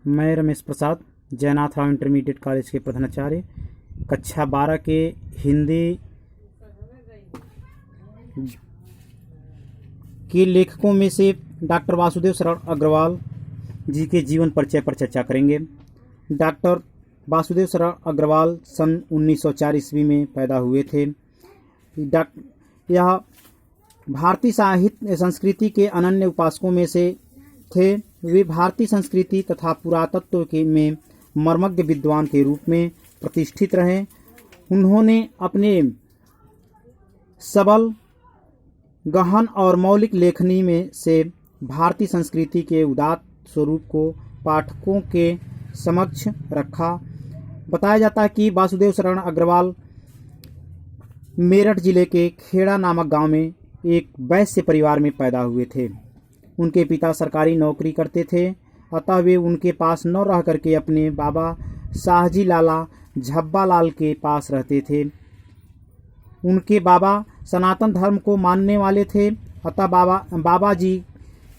मैं रमेश प्रसाद जयनाथ Rao intermediate college के प्रधानाचार्य कक्षा 12 के हिंदी के लेखकों में से डॉक्टर वासुदेव शरण अग्रवाल जी के जीवन परिचय पर चर्चा करेंगे। डॉक्टर वासुदेव शरण अग्रवाल सन 1904 ईस्वी में पैदा हुए थे। यह भारतीय साहित्य संस्कृति के अनन्य उपासकों में से थे। वे भारतीय संस्कृति तथा पुरातत्व के में मर्मज्ञ विद्वान के रूप में प्रतिष्ठित रहे। उन्होंने अपने सबल, गहन और मौलिक लेखनी में से भारतीय संस्कृति के उदात्त स्वरूप को पाठकों के समक्ष रखा। बताया जाता है कि वासुदेव शरण अग्रवाल मेरठ जिले के खेड़ा नामक गांव में एक वैश्य परिवार में पैदा हुए थे। उनके पिता सरकारी नौकरी करते थे, अतः वे उनके पास न रह करके अपने बाबा शाहजी लाला झब्बा लाल के पास रहते थे। उनके बाबा सनातन धर्म को मानने वाले थे, अतः बाबा जी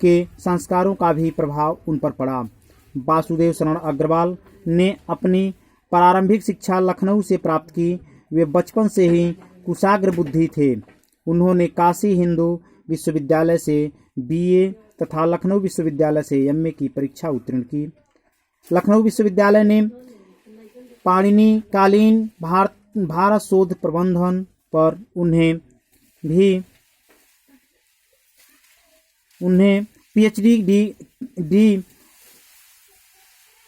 के संस्कारों का भी प्रभाव उन पर पड़ा। वासुदेव शरण अग्रवाल ने अपनी प्रारंभिक शिक्षा लखनऊ से प्राप्त की। वे बचपन से ही कुशाग्र बुद्धि थे। उन्होंने काशी हिंदू विश्वविद्यालय से बीए तथा लखनऊ विश्वविद्यालय से एमए की परीक्षा उत्तीर्ण की। लखनऊ विश्वविद्यालय ने पाणिनि कालीन भारत शोध प्रबंधन पर उन्हें पीएचडी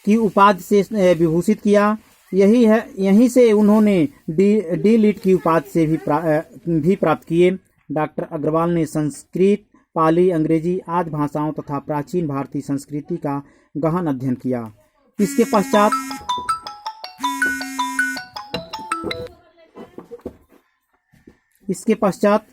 की उपाधि से विभूषित किया। यहीं से उन्होंने डी लिट की उपाधि से भी प्राप्त किए। डॉक्टर अग्रवाल ने संस्कृत, पाली, अंग्रेजी आदि भाषाओं तथा प्राचीन भारतीय संस्कृति का गहन अध्ययन किया। इसके पश्चात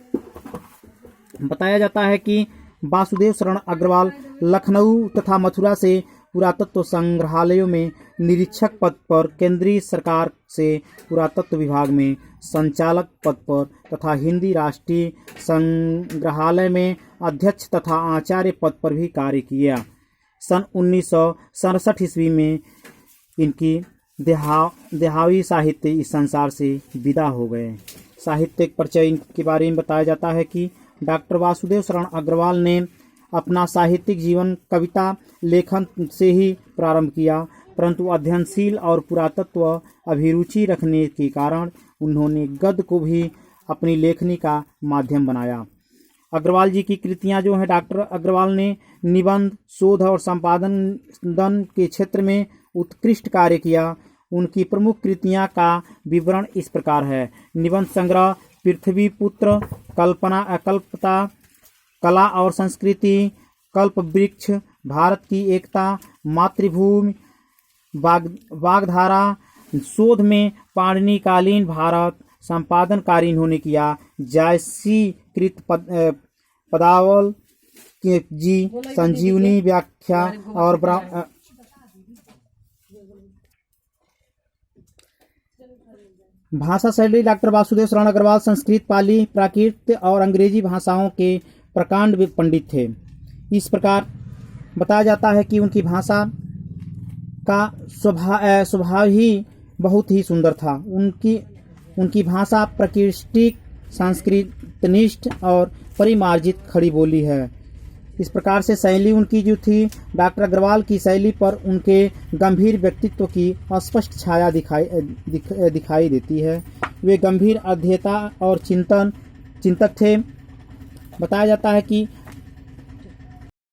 बताया जाता है कि वासुदेव शरण अग्रवाल लखनऊ तथा मथुरा से पुरातत्व संग्रहालयों में निरीक्षक पद पर, केंद्रीय सरकार से पुरातत्व विभाग में संचालक पद पर तथा हिंदी राष्ट्रीय संग्रहालय में अध्यक्ष तथा आचार्य पद पर भी कार्य किया। सन 1967 ईस्वी में इनकी देहावी साहित्य इस संसार से विदा हो गए। साहित्यिक परिचय के बारे में बताया जाता है कि डॉक्टर वासुदेव शरण अग्रवाल ने अपना साहित्यिक जीवन कविता लेखन से ही प्रारंभ किया, परंतु अध्ययनशील और पुरातत्व अभिरुचि रखने के कारण उन्होंने गद्य को भी अपनी लेखनी का माध्यम बनाया। अग्रवाल जी की कृतियां जो हैं, डॉक्टर अग्रवाल ने निबंध, शोध और संपादन के क्षेत्र में उत्कृष्ट कार्य किया। उनकी प्रमुख कृतियां का विवरण इस प्रकार है। निबंध संग्रह पृथ्वी पुत्र, कल्पता, कला और संस्कृति, कल्प वृक्ष, भारत की एकता, मातृभूमि, वाग्धारा, शोध में पाणिनि कालीन भारत, संपादन कार्य इन्होंने किया। जायसी कृत पदावल जी, संजीवनी व्याख्या और भाषा शैली। डॉक्टर वासुदेव शरण अग्रवाल संस्कृत, पाली, प्राकृत और अंग्रेजी भाषाओं के प्रकांड पंडित थे। इस प्रकार बताया जाता है कि उनकी भाषा का स्वभाव ही बहुत ही सुंदर था। उनकी भाषा प्राकृतिक, संस्कृतनिष्ठ और परिमार्जित खड़ी बोली है। इस प्रकार से शैली उनकी जो थी, डॉक्टर अग्रवाल की शैली पर उनके गंभीर व्यक्तित्व की स्पष्ट छाया दिखाई देती है। वे गंभीर अध्येता और चिंतक थे। बताया जाता है कि